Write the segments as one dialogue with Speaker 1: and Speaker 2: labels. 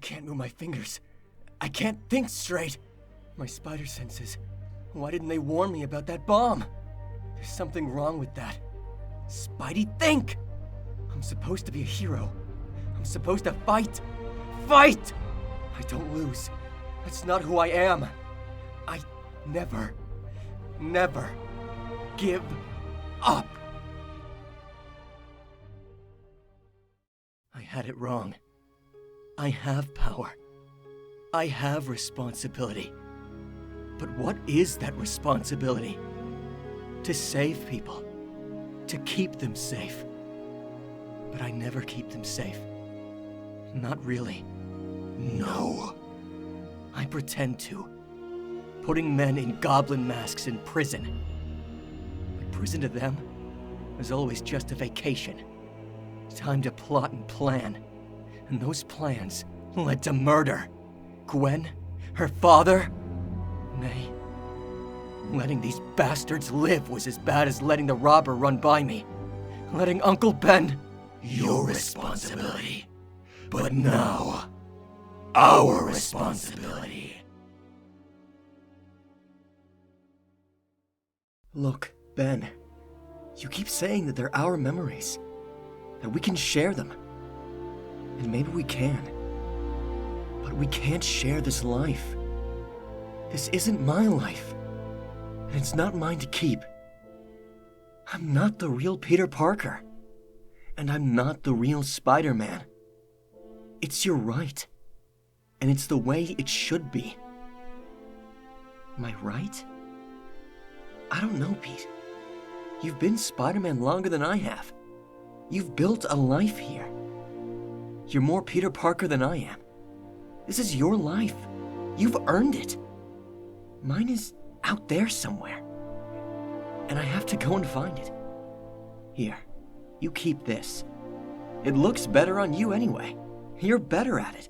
Speaker 1: can't move my fingers. I can't think straight. My spider senses. Why didn't they warn me about that bomb? There's something wrong with that. Spidey, think! I'm supposed to be a hero. I'm supposed to fight. Fight! I don't lose. That's not who I am. I never give up. I had it wrong. I have power. I have responsibility. But what is that responsibility? To save people. To keep them safe. But I never keep them safe. Not really. No. I pretend to. Putting men in goblin masks in prison. But prison to them was always just a vacation. Time to plot and plan. And those plans led to murder. Gwen, her father. Nay, letting these bastards live was as bad as letting the robber run by me. Letting Uncle Ben... Your responsibility. But now, our responsibility. Look, Ben, you keep saying that they're our memories. That we can share them. And maybe we can. But we can't share this life. This isn't my life. And it's not mine to keep. I'm not the real Peter Parker. And I'm not the real Spider-Man. It's your right. And it's the way it should be. Am I right? I don't know, Pete. You've been Spider-Man longer than I have. You've built a life here. You're more Peter Parker than I am. This is your life. You've earned it. Mine is out there somewhere. And I have to go and find it. Here, you keep this. It looks better on you anyway. You're better at it.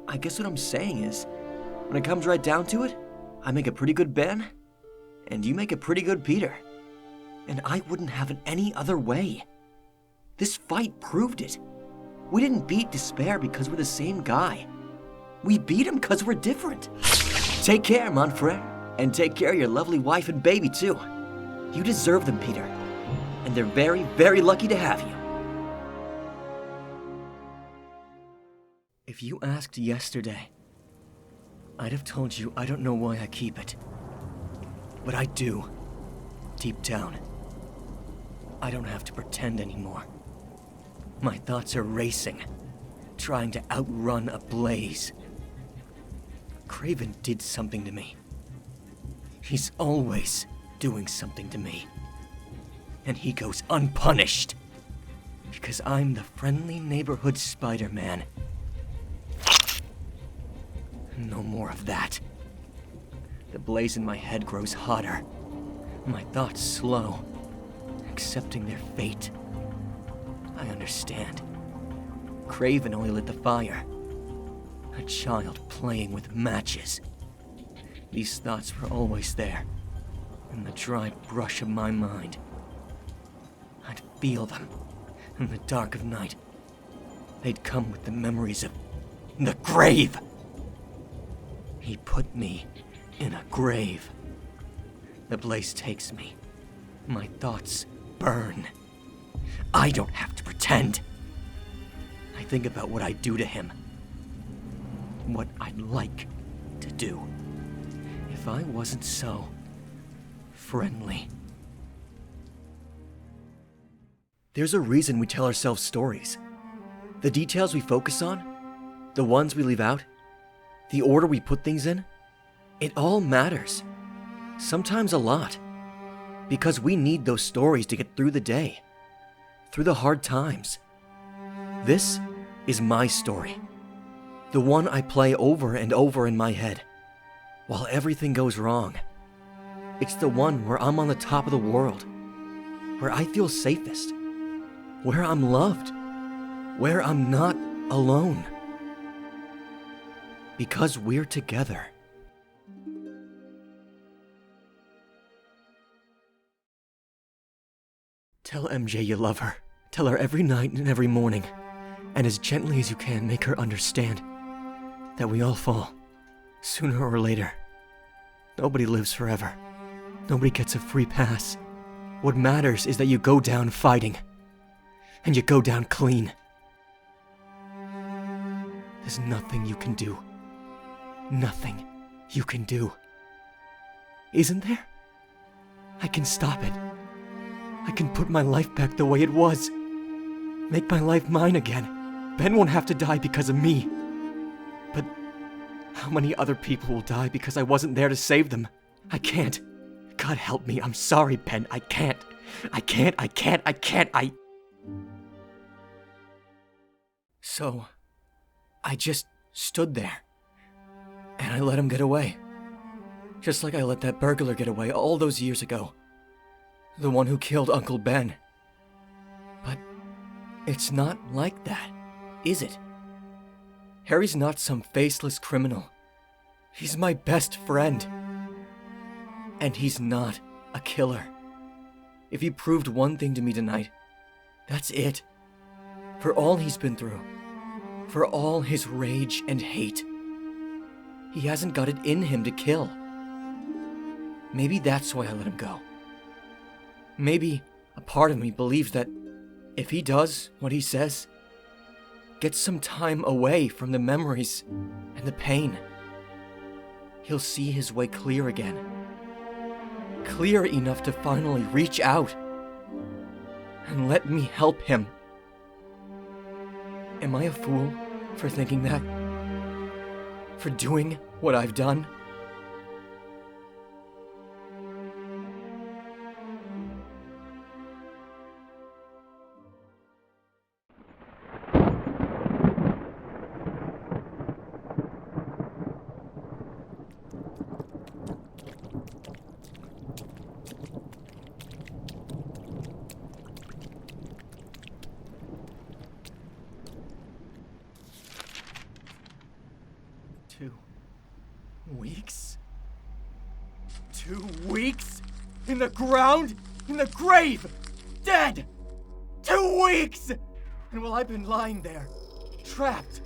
Speaker 1: I guess what I'm saying is, when it comes right down to it, I make a pretty good Ben, and you make a pretty good Peter. And I wouldn't have it any other way. This fight proved it. We didn't beat despair because we're the same guy. We beat him because we're different. Take care, mon frere, and take care of your lovely wife and baby too. You deserve them, Peter. And they're very, very lucky to have you. If you asked yesterday, I'd have told you I don't know why I keep it. But I do, deep down. I don't have to pretend anymore. My thoughts are racing, trying to outrun a blaze. Kraven did something to me. He's always doing something to me. And he goes unpunished. Because I'm the friendly neighborhood Spider-Man. No more of that. The blaze in my head grows hotter. My thoughts slow, accepting their fate. I understand. Kraven only lit the fire. A child playing with matches. These thoughts were always there, in the dry brush of my mind. I'd feel them in the dark of night. They'd come with the memories of the grave. He put me in a grave. The blaze takes me. My thoughts burn. I don't have to pretend. I think about what I'd do to him. What I'd like to do. If I wasn't so friendly. There's a reason we tell ourselves stories. The details we focus on, the ones we leave out, the order we put things in, it all matters. Sometimes a lot. Because we need those stories to get through the day. Through the hard times. This is my story. The one I play over and over in my head. While everything goes wrong. It's the one where I'm on the top of the world. Where I feel safest. Where I'm loved. Where I'm not alone. Because we're together. Tell MJ you love her. Tell her every night and every morning. And as gently as you can, make her understand. that we all fall, sooner or later. Nobody lives forever. Nobody gets a free pass. What matters is that you go down fighting. And you go down clean. There's nothing you can do. Nothing you can do. Isn't there? I can stop it. I can put my life back the way it was. Make my life mine again. Ben won't have to die because of me. But how many other people will die because I wasn't there to save them? I can't. God help me. I'm sorry, Ben. I can't. So, I just stood there. And I let him get away. Just like I let that burglar get away all those years ago. The one who killed Uncle Ben. But it's not like that, is it? Harry's not some faceless criminal. He's my best friend. And he's not a killer. If he proved one thing to me tonight, that's it. For all he's been through, for all his rage and hate, he hasn't got it in him to kill. Maybe that's why I let him go. Maybe a part of me believes that if he does what he says, gets some time away from the memories and the pain, he'll see his way clear again. Clear enough to finally reach out and let me help him. Am I a fool for thinking that? For doing what I've done? Weeks? 2 weeks? In the ground? In the grave? Dead! 2 weeks! And while I've been lying there, trapped,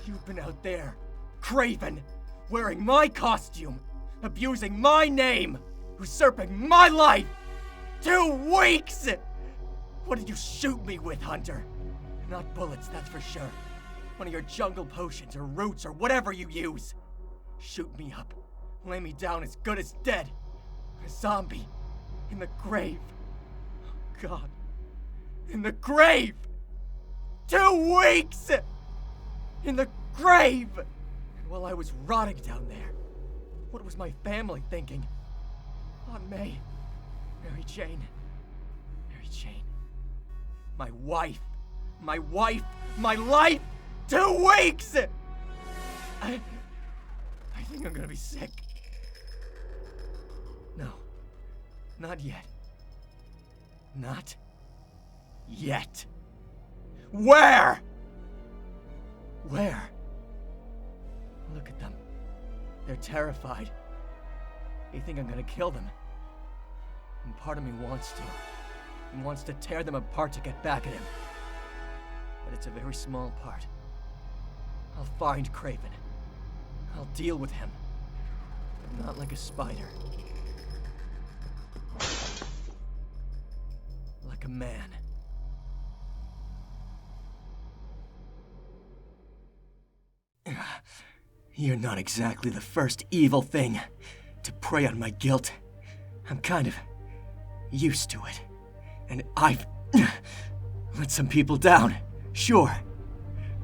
Speaker 1: you've been out there, craven, wearing my costume, abusing my name, usurping my life! 2 weeks! What did you shoot me with, Hunter? Not bullets, that's for sure. One of your jungle potions or roots or whatever you use. Shoot me up. Lay me down as good as dead. A zombie. In the grave. Oh, God. In the grave! 2 weeks! In the grave! And while I was rotting down there, what was my family thinking? Aunt May. Mary Jane. Mary Jane. My wife. My wife. My life! 2 weeks! I think I'm gonna be sick. No. Not yet. Not yet. Where? Where? Look at them. They're terrified. They think I'm gonna kill them. And part of me wants to. And wants to tear them apart to get back at him. But it's a very small part. I'll find Craven. I'll deal with him. But not like a spider. Like a man. You're not exactly the first evil thing to prey on my guilt. I'm kind of used to it. And I've let some people down, sure.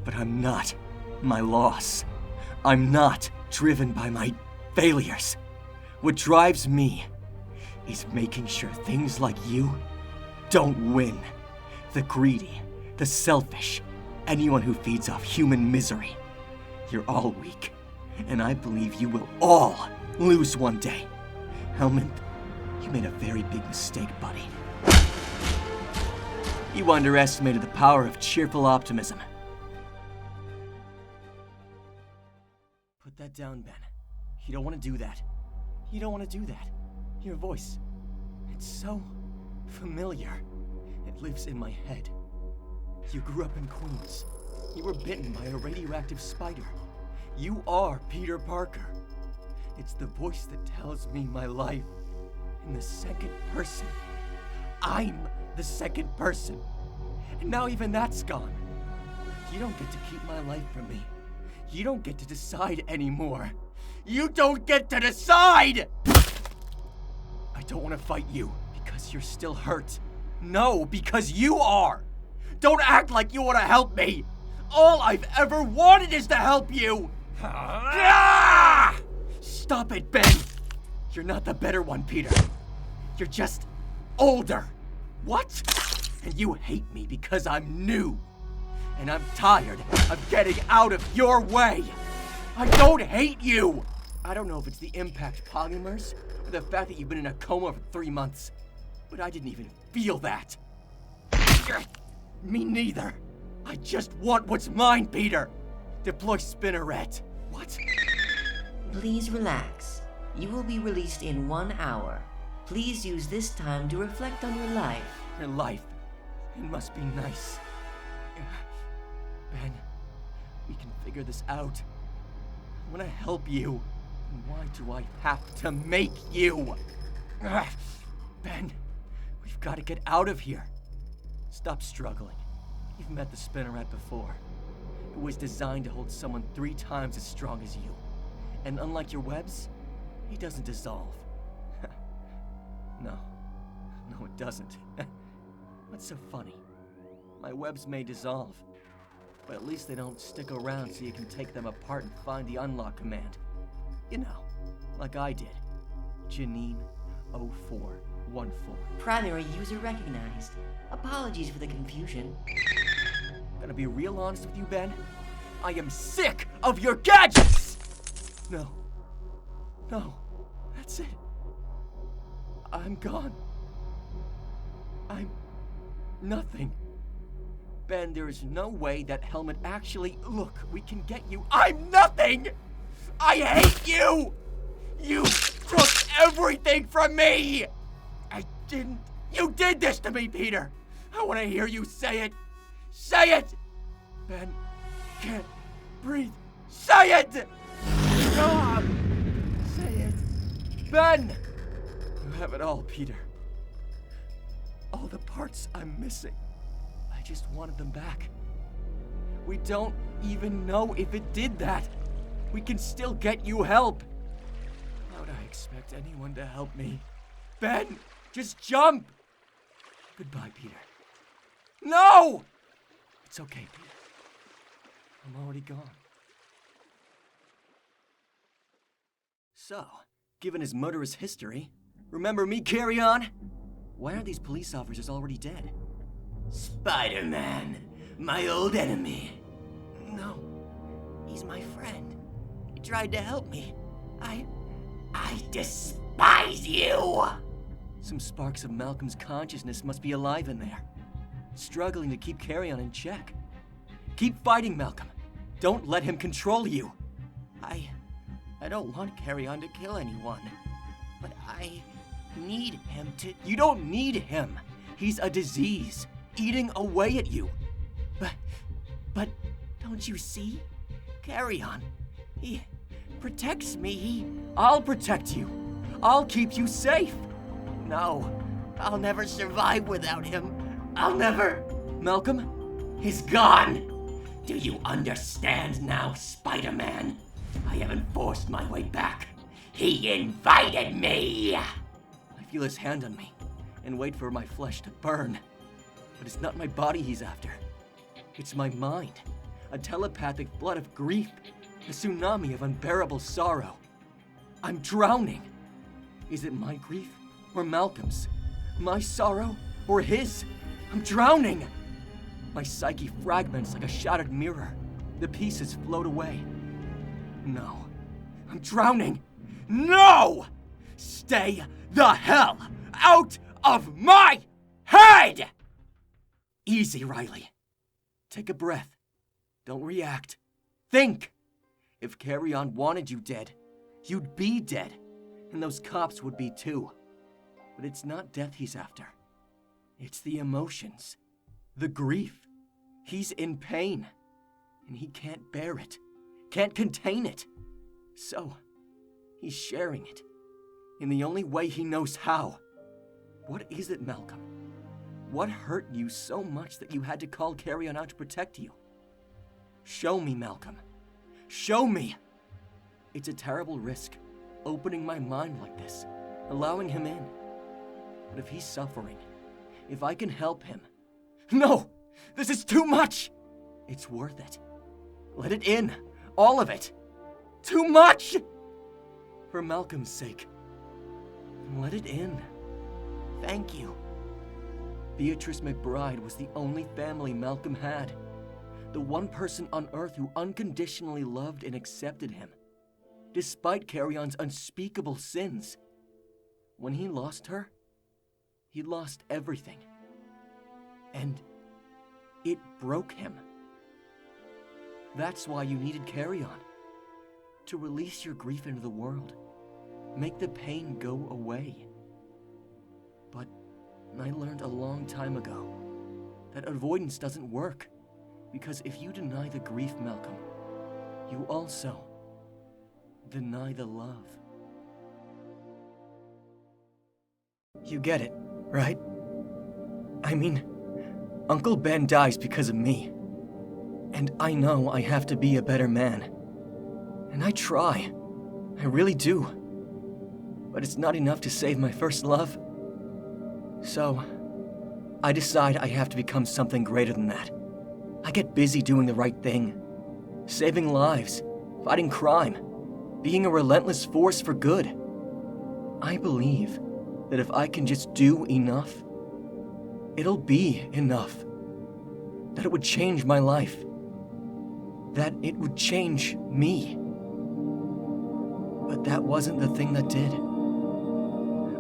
Speaker 1: But I'm not my loss. I'm not driven by my failures. What drives me is making sure things like you don't win. The greedy, the selfish, anyone who feeds off human misery. You're all weak, and I believe you will all lose one day. Helmut, you made a very big mistake, buddy. You underestimated the power of cheerful optimism. Put that down, Ben. You don't want to do that. You don't want to do that. Your voice, it's so familiar. It lives in my head. You grew up in Queens. You were bitten by a radioactive spider. You are Peter Parker. It's the voice that tells me my life in the second person. I'm the second person. And now even that's gone. You don't get to keep my life from me. You don't get to decide anymore. You don't get to decide! I don't want to fight you because you're still hurt. No, because you are. Don't act like you want to help me. All I've ever wanted is to help you. Stop it, Ben. You're not the better one, Peter. You're just older. What? And you hate me because I'm new. And I'm tired of getting out of your way. I don't hate you. I don't know if it's the impact polymers or the fact that you've been in a coma for 3 months, but I didn't even feel that. Me neither. I just want what's mine, Peter. Deploy Spinneret. What?
Speaker 2: Please relax. You will be released in 1 hour. Please use this time to reflect on your life.
Speaker 1: Your life. It must be nice. Ben, we can figure this out. I want to help you. And why do I have to make you? Ben, we've got to get out of here. Stop struggling. You've met the Spinneret before. It was designed to hold someone 3 times as strong as you. And unlike your webs, he doesn't dissolve. No, it doesn't. What's so funny? My webs may dissolve, but at least they don't stick around so you can take them apart and find the unlock command. You know, like I did. Janine 0414.
Speaker 2: Primary user recognized. Apologies for the confusion.
Speaker 1: Gonna be real honest with you, Ben? I am sick of your gadgets! No, that's it. I'm gone. I'm nothing. Ben, there's no way that helmet actually... Look, we can get you... I'm nothing! I hate you! You took everything from me! I didn't... You did this to me, Peter! I want to hear you say it! Say it! Ben, can't breathe. Say it! Stop! Say it. Ben! You have it all, Peter. All the parts I'm missing. I just wanted them back. We don't even know if it did that. We can still get you help. How would I expect anyone to help me? Ben, just jump! Goodbye, Peter. No! It's okay, Peter. I'm already gone. So, given his murderous history, remember me, Carry On? Why aren't these police officers already dead?
Speaker 3: Spider-Man, my old enemy.
Speaker 1: No, he's my friend. He tried to help me.
Speaker 3: I despise you!
Speaker 1: Some sparks of Malcolm's consciousness must be alive in there, struggling to keep Carry On in check. Keep fighting, Malcolm. Don't let him control you. I don't want Carry On to kill anyone, but I need him to... You don't need him. He's a disease, eating away at you. But don't you see? Carry On. He protects me. I'll protect you. I'll keep you safe. No, I'll never survive without him. I'll never... Malcolm?
Speaker 3: He's gone. Do you understand now, Spider-Man? I haven't forced my way back. He invited me!
Speaker 1: I feel his hand on me and wait for my flesh to burn. But it's not my body he's after. It's my mind. A telepathic flood of grief. A tsunami of unbearable sorrow. I'm drowning. Is it my grief or Malcolm's? My sorrow or his? I'm drowning. My psyche fragments like a shattered mirror. The pieces float away. No. I'm drowning. No! Stay the hell out of my head! Easy, Reilly. Take a breath. Don't react. Think. If Carry On wanted you dead, you'd be dead. And those cops would be too. But it's not death he's after. It's the emotions. The grief. He's in pain. And he can't bear it. can't contain it. So, he's sharing it, in the only way he knows how. What is it, Malcolm? What hurt you so much that you had to call Carrion out to protect you? Show me, Malcolm. Show me! It's a terrible risk, opening my mind like this, allowing him in. But if he's suffering, if I can help him... No! This is too much! It's worth it. Let it in. All of it. Too much! For Malcolm's sake. Let it in. Thank you. Beatrice McBride was the only family Malcolm had. The one person on Earth who unconditionally loved and accepted him, despite Carrion's unspeakable sins. When he lost her, he lost everything. And it broke him. That's why you needed Carrion. To release your grief into the world. Make the pain go away. But I learned a long time ago that avoidance doesn't work. Because if you deny the grief, Malcolm, you also deny the love. You get it, right? I mean, Uncle Ben dies because of me. And I know I have to be a better man. And I try. I really do. But it's not enough to save my first love. So, I decide I have to become something greater than that. I get busy doing the right thing. Saving lives, fighting crime, being a relentless force for good. I believe that if I can just do enough, it'll be enough. That it would change my life. That it would change me. But that wasn't the thing that did.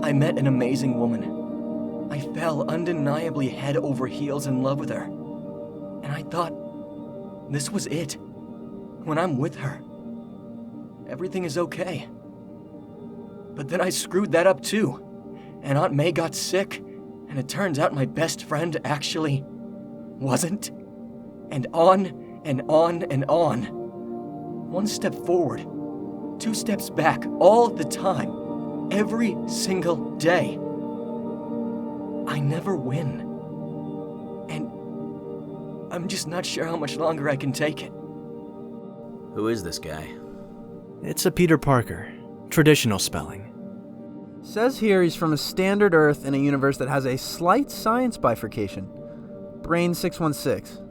Speaker 1: I met an amazing woman. I fell undeniably head over heels in love with her. And I thought, this was it. When I'm with her, everything is okay. But then I screwed that up too. And Aunt May got sick, and it turns out my best friend actually wasn't. And on and on and on. One step forward, 2 steps back, all the time, every single day. I never win. And I'm just not sure how much longer I can take it.
Speaker 4: Who is this guy?
Speaker 5: It's a Peter Parker. Traditional spelling.
Speaker 6: Says here he's from a standard Earth in a universe that has a slight science bifurcation. Brain 616.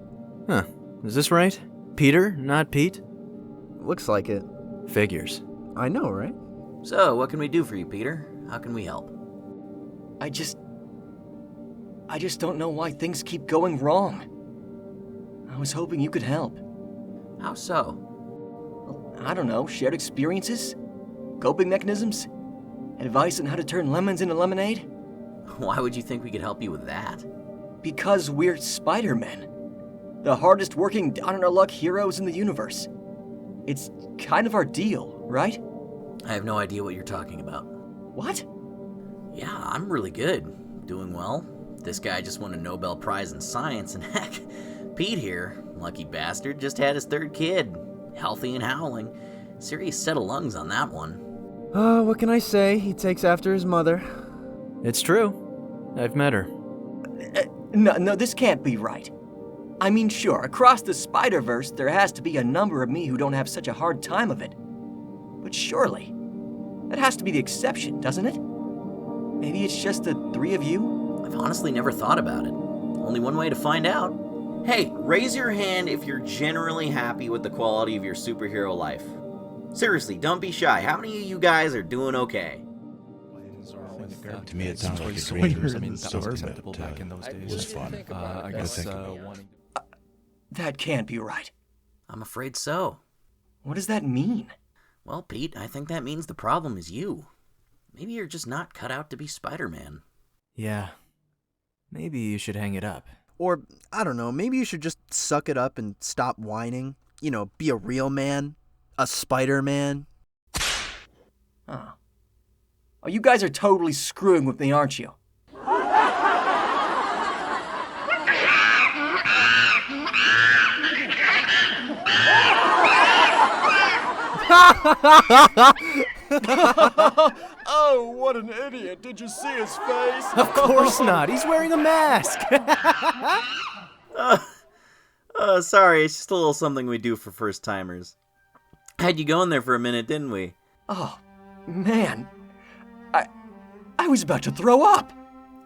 Speaker 5: Huh. Is this right? Peter, not Pete?
Speaker 6: Looks like it.
Speaker 5: Figures.
Speaker 6: I know, right?
Speaker 4: So, what can we do for you, Peter? How can we help?
Speaker 1: I just don't know why things keep going wrong. I was hoping you could help.
Speaker 4: How so?
Speaker 1: Well, I don't know, shared experiences? Coping mechanisms? Advice on how to turn lemons into lemonade?
Speaker 4: Why would you think we could help you with that?
Speaker 1: Because we're Spider-Men. The hardest working down-on-our-luck heroes in the universe. It's kind of our deal, right?
Speaker 4: I have no idea what you're talking about.
Speaker 1: What?
Speaker 4: Yeah, I'm really good. Doing well. This guy just won a Nobel Prize in Science, and heck, Pete here, lucky bastard, just had his 3rd kid. Healthy and howling. Serious set of lungs on that one.
Speaker 6: What can I say? He takes after his mother.
Speaker 5: It's true. I've met her.
Speaker 1: No, this can't be right. I mean, sure, across the Spider-Verse, there has to be a number of me who don't have such a hard time of it. But surely, that has to be the exception, doesn't it? Maybe it's just the 3 of you?
Speaker 4: I've honestly never thought about it. Only one way to find out. Hey, raise your hand if you're generally happy with the quality of your superhero life. Seriously, don't be shy. How many of you guys are doing okay?
Speaker 7: To me, it sounds like a great
Speaker 8: I mean, that was acceptable back in those days.
Speaker 7: was fun.
Speaker 8: I guess wanting...
Speaker 1: That can't be right.
Speaker 4: I'm afraid so.
Speaker 1: What does that mean?
Speaker 4: Well, Pete, I think that means the problem is you. Maybe you're just not cut out to be Spider-Man.
Speaker 5: Yeah. Maybe you should hang it up.
Speaker 6: Or, I don't know, maybe you should just suck it up and stop whining. You know, be a real man. A Spider-Man.
Speaker 1: Oh. Oh, you guys are totally screwing with me, aren't you? Oh, what an idiot. Did you see his face?
Speaker 5: Of course not. He's wearing a mask.
Speaker 4: Sorry, it's just a little something we do for first timers. Had you going there for a minute, didn't we?
Speaker 1: Oh, man. I was about to throw up.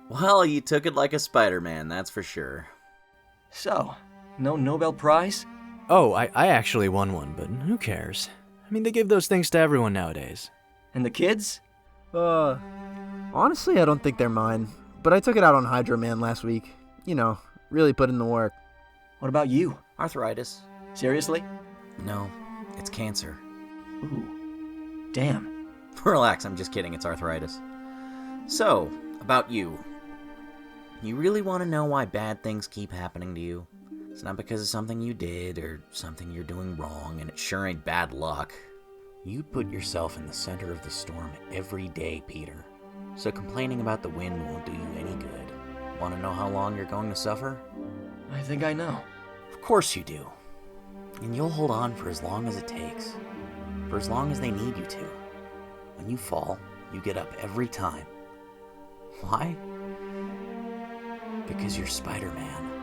Speaker 4: Well, you took it like a Spider-Man, that's for sure.
Speaker 1: So, no Nobel Prize?
Speaker 5: Oh, I actually won one, but who cares? I mean, they give those things to everyone nowadays.
Speaker 1: And the kids?
Speaker 6: Honestly, I don't think they're mine. But I took it out on Hydro Man last week. You know, really put in the work.
Speaker 1: What about you?
Speaker 4: Arthritis.
Speaker 1: Seriously?
Speaker 4: No, it's cancer.
Speaker 1: Ooh. Damn.
Speaker 4: Relax, I'm just kidding, it's arthritis. So, about you. You really want to know why bad things keep happening to you? It's not because of something you did or something you're doing wrong, and it sure ain't bad luck. You put yourself in the center of the storm every day, Peter. So complaining about the wind won't do you any good. Want to know how long you're going to suffer?
Speaker 1: I think I know.
Speaker 4: Of course you do. And you'll hold on for as long as it takes. For as long as they need you to. When you fall, you get up every time. Why? Because you're Spider-Man.